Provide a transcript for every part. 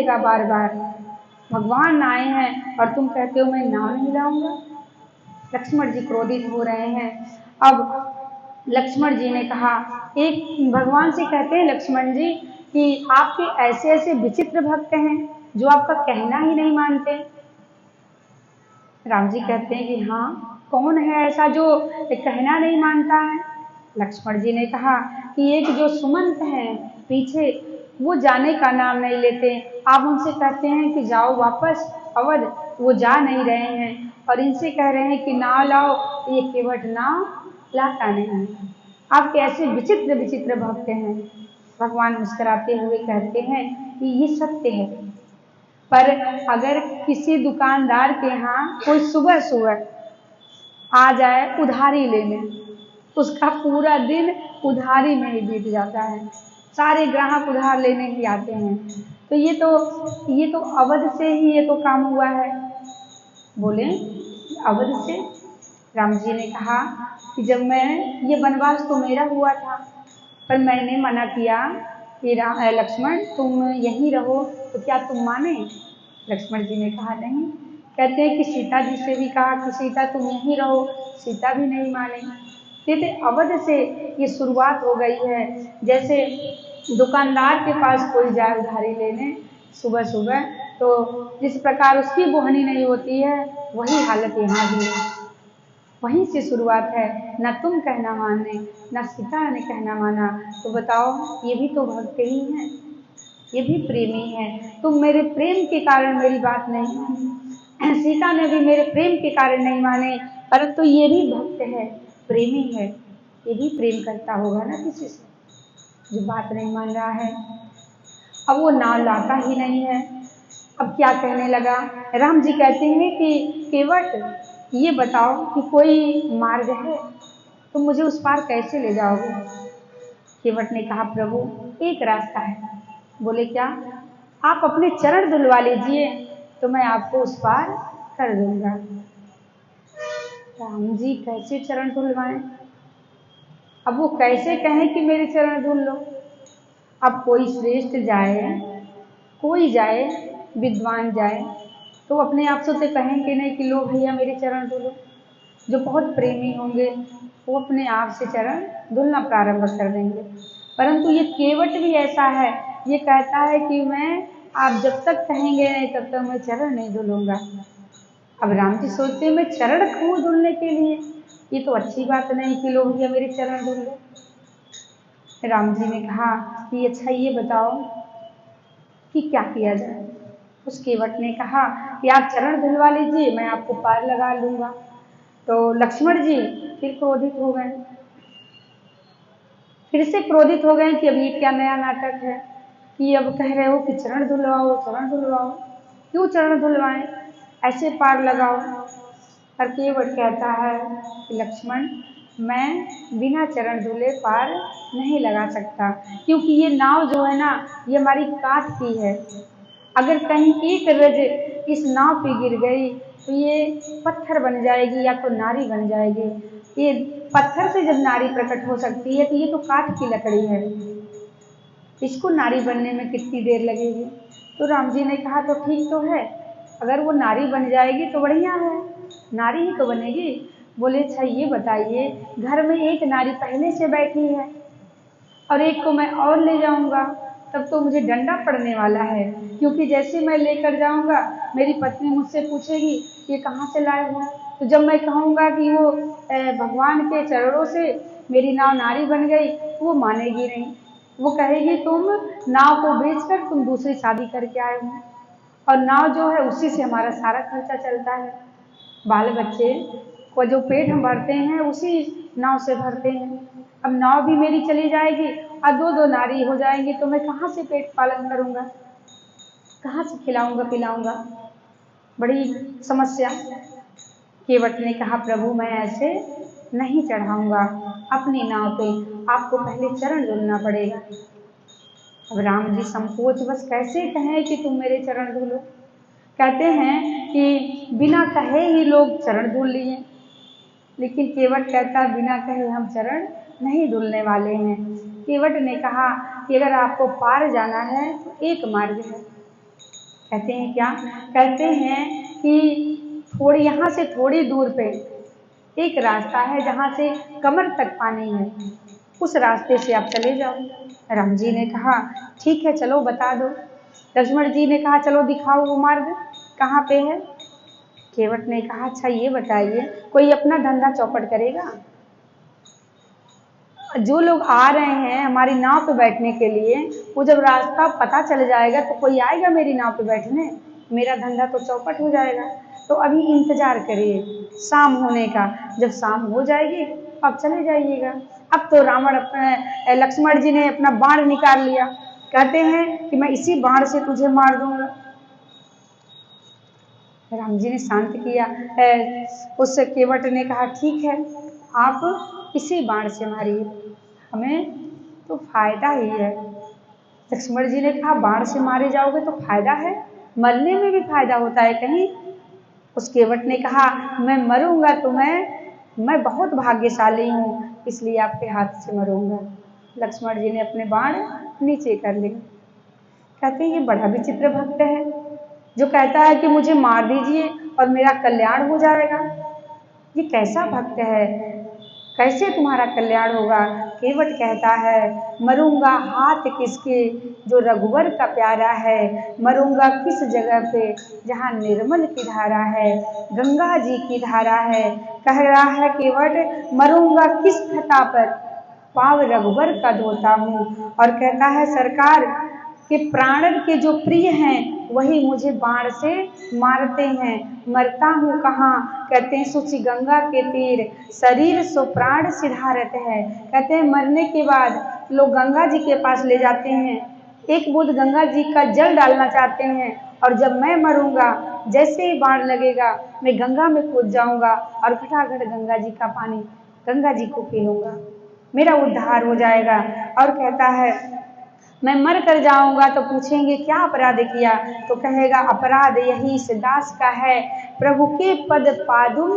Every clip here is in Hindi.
रहेगा बार बार? भगवान आए हैं और तुम कहते हो मैं नाव नहीं लाऊंगा। लक्ष्मण जी क्रोधित हो रहे हैं। अब लक्ष्मण जी ने कहा, एक भगवान से कहते हैं लक्ष्मण जी कि आपके ऐसे ऐसे विचित्र भक्त हैं जो आपका कहना ही नहीं मानते। राम जी कहते हैं कि हाँ, कौन है ऐसा जो कहना नहीं मानता है? लक्ष्मण जी ने कहा कि एक जो सुमंत हैं पीछे, वो जाने का नाम नहीं लेते। आप उनसे कहते हैं कि जाओ वापस अवध, वो जा नहीं रहे हैं, और इनसे कह रहे हैं कि नाव लाओ, ये केवट नाव लाता नहीं। आप कैसे विचित्र विचित्र भक्त हैं। भगवान मुस्कुराते हुए कहते हैं कि ये सत्य है, पर अगर किसी दुकानदार के यहाँ कोई सुबह सुबह आ जाए उधारी लेने, उसका पूरा दिन उधारी में ही बीत जाता है। सारे ग्राहक उधार लेने ही आते हैं। तो ये तो अवध से ही ये तो काम हुआ है। बोले अवध से? राम जी ने कहा कि जब मैं ये वनवास तो मेरा हुआ था, पर मैंने मना किया कि लक्ष्मण तुम यहीं रहो, तो क्या तुम माने? लक्ष्मण जी ने कहा नहीं। कहते हैं कि सीता जी से भी कहा कि सीता तुम यहीं रहो, सीता भी नहीं माने। कहते अवध से ये शुरुआत हो गई है। जैसे दुकानदार के पास कोई जाए उधारी लेने सुबह सुबह, तो जिस प्रकार उसकी बोहनी नहीं होती है, वही हालत यहाँ भी है। वहीं से शुरुआत है। न तुम कहना माने, न सीता ने कहना माना। तो बताओ, ये भी तो भक्त ही हैं, ये भी प्रेमी है। तुम मेरे प्रेम के कारण मेरी बात नहीं मानी, सीता ने भी मेरे प्रेम के कारण नहीं माने, परंतु ये भी भक्त है, प्रेमी है, ये भी प्रेम करता होगा ना किसी से, जो बात नहीं मान रहा है। अब वो नाव लाता ही नहीं है। अब क्या कहने लगा? राम जी कहते हैं कि केवट ये बताओ कि कोई मार्ग है, तुम मुझे उस पार कैसे ले जाओगे? केवट ने कहा प्रभु एक रास्ता है। बोले क्या? आप अपने चरण धुलवा लीजिए तो मैं आपको उस पार कर दूंगा। राम जी कैसे चरण धुलवाएं? अब वो कैसे कहें कि मेरे चरण धुल लो? अब कोई श्रेष्ठ जाए, कोई जाए, विद्वान जाए, तो अपने आप से तो कहेंगे नहीं कि लो भैया मेरे चरण धुलो। जो बहुत प्रेमी होंगे वो अपने आप से चरण धुलना प्रारंभ कर देंगे। परंतु ये केवट भी ऐसा है, ये कहता है कि मैं, आप जब तक कहेंगे नहीं तब तक मैं चरण नहीं धुलूंगा। अब राम जी सोचते हैं मैं चरण क्यों धुलने के लिए, ये तो अच्छी बात नहीं कि लो भैया मेरे चरण धुल लो। राम जी ने कहा कि अच्छा ये बताओ कि क्या किया जाए। उस केवट ने कहा कि आप चरण धुलवा लीजिए, मैं आपको पार लगा लूंगा। तो लक्ष्मण जी फिर क्रोधित हो गए, फिर से क्रोधित हो गए कि अब ये क्या नया नाटक है कि अब कह रहे हो कि चरण धुलवाओ, चरण धुलवाओ। क्यों चरण धुलवाएं, ऐसे पार लगाओ। पर केवट कहता है कि लक्ष्मण मैं बिना चरण धुले पार नहीं लगा सकता, क्योंकि ये नाव जो है ना, ये हमारी काठ की है। अगर कहीं एक रज इस नाव पे गिर गई तो ये पत्थर बन जाएगी या तो नारी बन जाएगी। ये पत्थर से जब नारी प्रकट हो सकती है तो ये तो काठ की लकड़ी है, इसको नारी बनने में कितनी देर लगेगी। तो राम जी ने कहा तो ठीक तो है, अगर वो नारी बन जाएगी तो बढ़िया है, नारी ही तो बनेगी। बोले अच्छा ये बताइए, घर में एक नारी पहले से बैठी है और एक को मैं और ले जाऊंगा, तब तो मुझे डंडा पड़ने वाला है, क्योंकि जैसे मैं लेकर जाऊंगा मेरी पत्नी मुझसे पूछेगी ये कहाँ से लाए हो। तो जब मैं कहूँगा कि वो भगवान के चरणों से मेरी नाव नारी बन गई, वो मानेगी नहीं। वो कहेगी तुम नाव को बेचकर तुम दूसरी शादी करके आए हो, और नाव जो है उसी से हमारा सारा खर्चा चलता है। बाल बच्चे को जो पेट हम भरते हैं उसी नाव से भरते हैं। अब नाव भी मेरी चली जाएगी और दो दो नारी हो जाएंगी, तो मैं कहाँ से पेट पालन करूँगा, कहाँ से खिलाऊंगा पिलाऊंगा, बड़ी समस्या। केवट ने कहा प्रभु मैं ऐसे नहीं चढ़ाऊंगा अपनी नाव पे, आपको पहले चरण धुलना पड़ेगा। अब राम जी संकोच बस कैसे कहें कि तुम मेरे चरण धुलो। कहते हैं कि बिना कहे ही लोग चरण धुल लिए, लेकिन केवट कहता बिना कहे हम चरण नहीं धुलने वाले हैं। केवट ने कहा कि अगर आपको पार जाना है तो एक मार्ग है, कहते हैं क्या? कहते हैं कि थोड़ी यहाँ से थोड़ी दूर पे एक रास्ता है जहाँ से कमर तक पानी है, उस रास्ते से आप चले जाओ। राम जी ने कहा ठीक है चलो बता दो। लक्ष्मण जी ने कहा चलो दिखाओ वो मार्ग कहाँ पे है। केवट ने कहा अच्छा ये बताइए कोई अपना धंधा चौपट करेगा? जो लोग आ रहे हैं हमारी नाव पे बैठने के लिए, वो जब रास्ता पता चल जाएगा तो कोई आएगा मेरी नाव पे बैठने? मेरा धंधा तो चौपट हो जाएगा। तो अभी इंतजार करिए शाम होने का, जब शाम हो जाएगी अब चले जाइएगा। अब तो रावण अपने लक्ष्मण जी ने अपना बाण निकाल लिया, कहते हैं कि मैं इसी बाण से तुझे मार दूंगा। राम जी ने शांत किया। उस केवट ने कहा ठीक है आप इसी बाण से मारिए, हमें तो फायदा ही है। लक्ष्मण जी ने कहा बाण से मारे जाओगे तो फायदा है, मरने में भी फायदा होता है कहीं? उस केवट ने कहा मैं मरूंगा तो मैं बहुत भाग्यशाली हूँ इसलिए आपके हाथ से मरूंगा। लक्ष्मण जी ने अपने बाण नीचे कर लिए। कहते हैं ये बड़ा विचित्र भक्त है जो कहता है कि मुझे मार दीजिए और मेरा कल्याण हो जाएगा। ये कैसा भक्त है, कैसे तुम्हारा कल्याण होगा? केवट कहता है मरूंगा हाथ किसके जो रघुवर का प्यारा है, मरूंगा किस जगह पे जहाँ निर्मल की धारा है, गंगा जी की धारा है। कह रहा है केवट मरूंगा किस खता पर, पाव रघुवर का धोता हूँ। और कहता है सरकार कि प्राणन के जो प्रिय हैं वही मुझे बाण से मारते हैं, मरता हूँ कहाँ? कहते हैं सुचि गंगा के तीर शरीर सो प्राण सिधारत है। कहते हैं मरने के बाद लोग गंगा जी के पास ले जाते हैं, एक बूंद गंगा जी का जल डालना चाहते हैं, और जब मैं मरूंगा जैसे ही बाण लगेगा मैं गंगा में कूद जाऊंगा और घटाघट गंगा जी का पानी गंगा जी को पी लूंगा, मेरा उद्धार हो जाएगा। और कहता है मैं मर कर जाऊंगा तो पूछेंगे क्या अपराध किया, तो कहेगा अपराध यही इस दास का है, प्रभु के पद पादुम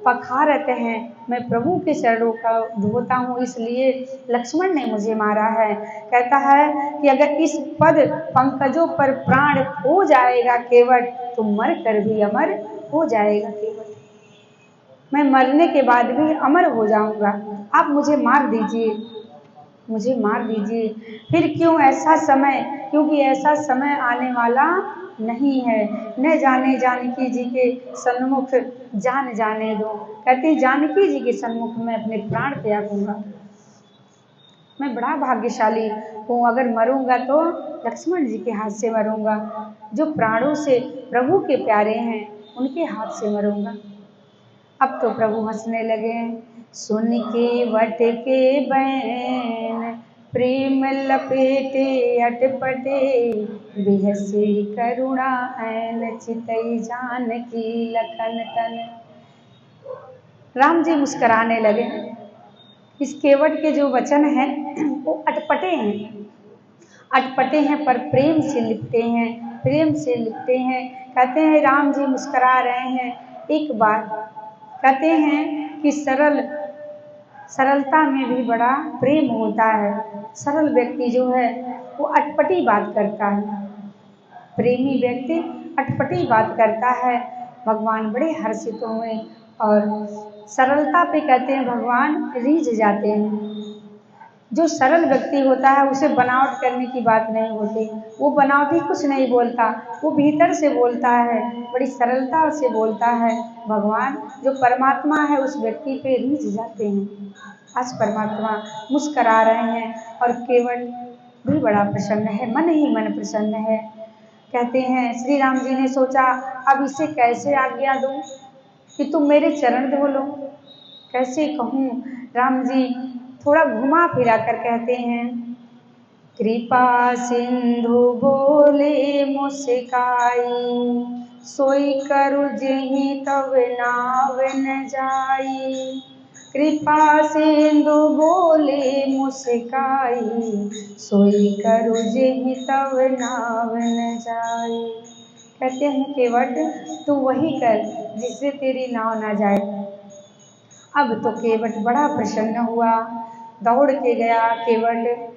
पखारत हैं, मैं प्रभु के चरणों का धोता हूँ इसलिए लक्ष्मण ने मुझे मारा है। कहता है कि अगर इस पद पंकजों पर प्राण हो जाएगा केवट तो मर कर भी अमर हो जाएगा केवट, मैं मरने के बाद भी अमर हो जाऊंगा, आप मुझे मार दीजिए, मुझे मार दीजिए। फिर क्यों ऐसा समय, क्योंकि ऐसा समय आने वाला नहीं है, न जाने जानकी जी के सन्मुख जान जाने दो। कहते जानकी जी के सन्मुख में अपने प्राण त्यागूंगा, मैं बड़ा भाग्यशाली हूँ, अगर मरूंगा तो लक्ष्मण जी के हाथ से मरूंगा, जो प्राणों से प्रभु के प्यारे हैं उनके हाथ से मरूंगा। अब तो प्रभु हंसने लगे, सुन के वट के बैन प्रेम लपेटे अटपटे, बिहसी करुणा ऐन चितई जानकी लखन तन। राम जी मुस्कराने लगे। इस केवट के जो वचन हैं वो अटपटे हैं, अटपटे हैं पर प्रेम से लिखते हैं, प्रेम से लिखते हैं। कहते हैं राम जी मुस्करा रहे हैं। एक बार कहते हैं कि सरलता में भी बड़ा प्रेम होता है, सरल व्यक्ति जो है वो अटपटी बात करता है, प्रेमी व्यक्ति अटपटी बात करता है। भगवान बड़े हर्षित हुए और सरलता पे कहते हैं भगवान रीझ जाते हैं। जो सरल व्यक्ति होता है उसे बनावट करने की बात नहीं होती, वो बनावटी कुछ नहीं बोलता, वो भीतर से बोलता है, बड़ी सरलता से बोलता है। भगवान जो परमात्मा है उस व्यक्ति पे रीझ जाते हैं। आज परमात्मा मुस्करा रहे हैं और केवट भी बड़ा प्रसन्न है, मन ही मन प्रसन्न है। कहते हैं श्री राम जी ने सोचा अब इसे कैसे आज्ञा दूं कि तुम मेरे चरण धो लो, कैसे कहूँ? राम जी थोड़ा घुमा फिरा कर कहते हैं कृपा सिंधु बोले मुस्काई, सोई करु जेहि तब नाव न जाई। कृपा सिंधु बोले मुस्काई, सोई करु जेहि तब नाव न जाई। कहते हैं केवट तू वही कर जिससे तेरी नाव ना जाए। अब तो केवट बड़ा प्रसन्न हुआ, दौड़ के गया केवट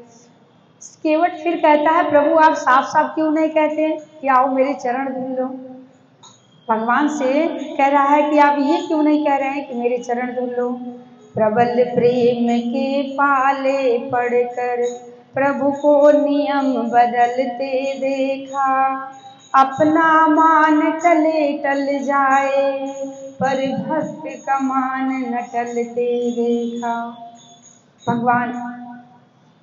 केवट फिर कहता है, प्रभु आप साफ साफ क्यों नहीं कहते कि आओ मेरे चरण धुल लो। भगवान से कह रहा है कि आप ये क्यों नहीं कह रहे हैं कि मेरे चरण धुल लो। प्रबल प्रेम के पाले पढ़कर प्रभु को नियम बदलते देखा, अपना मान टले टल जाए पर भक्त का मान न टलते देखा। भगवान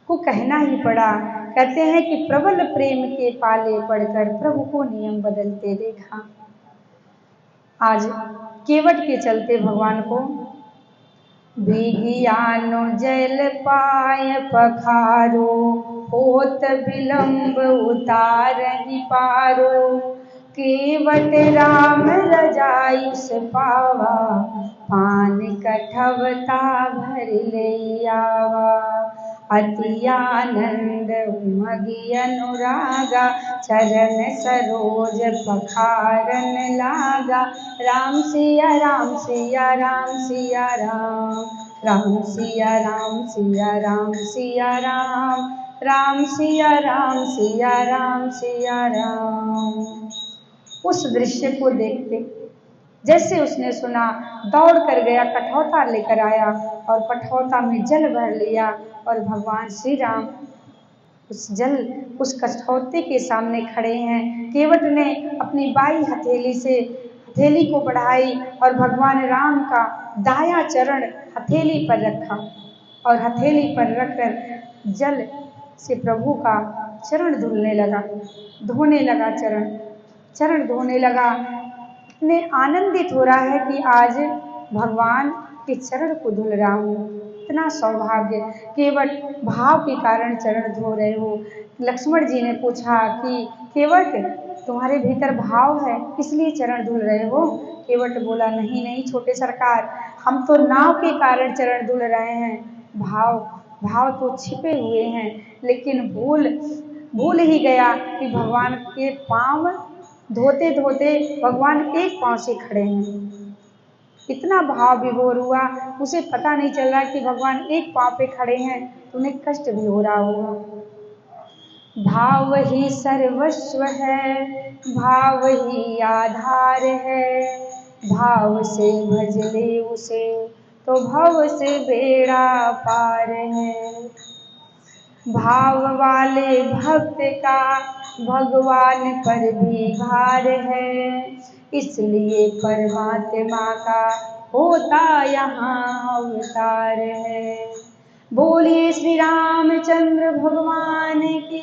को कहना ही पड़ा, कहते हैं कि प्रबल प्रेम के पाले पढ़कर प्रभु को नियम बदलते देखा। आज केवट के चलते भगवान को विज्ञानो जल पाय पखारो, होत विलंब उतार ही पारो, केवट राम रजायुष पावा, पान कठवता भर ले आवा, अति आनंद उमगी अनुरागा, चरण सरोज पखारन लागा, राम सिया राम सिया राम सिया राम, राम सिया राम सिया राम सिया राम, राम सिया राम सिया राम सिया राम। उस दृश्य को देखते जैसे उसने सुना, दौड़ कर गया, कठौता लेकर आया और कठौता में जल भर लिया और भगवान श्री राम उस कठौते के सामने खड़े हैं। केवट ने अपनी बाई हथेली से हथेली को बढ़ाई और भगवान राम का दाया चरण हथेली पर रखा और हथेली पर रखकर जल से प्रभु का चरण धुलने लगा, धोने लगा, चरण धोने लगा। इतने आनंदित हो रहा है कि आज भगवान के चरण को धुल रहा हूँ, इतना सौभाग्य। केवट भाव के कारण चरण धो रहे हो। लक्ष्मण जी ने पूछा कि केवट तुम्हारे भीतर भाव है इसलिए चरण धुल रहे हो। केवट बोला, नहीं नहीं छोटे सरकार, हम तो नाव के कारण चरण धुल रहे हैं, भाव तो छिपे हुए हैं। लेकिन भूल ही गया कि भगवान के पांव धोते धोते भगवान एक पांव से खड़े हैं। इतना भाव विभोर हुआ, उसे पता नहीं चल रहा कि भगवान एक पांव पे खड़े हैं, तो उन्हें कष्ट भी हो रहा होगा। भाव ही सर्वस्व है, भाव ही आधार है, भाव से भज ले उसे तो भव से बेड़ा पार है। भाव वाले भक्त का भगवान पर भी भार है, इसलिए परमात्मा का होता यहाँ अवतार है। बोलिए श्री रामचंद्र भगवान की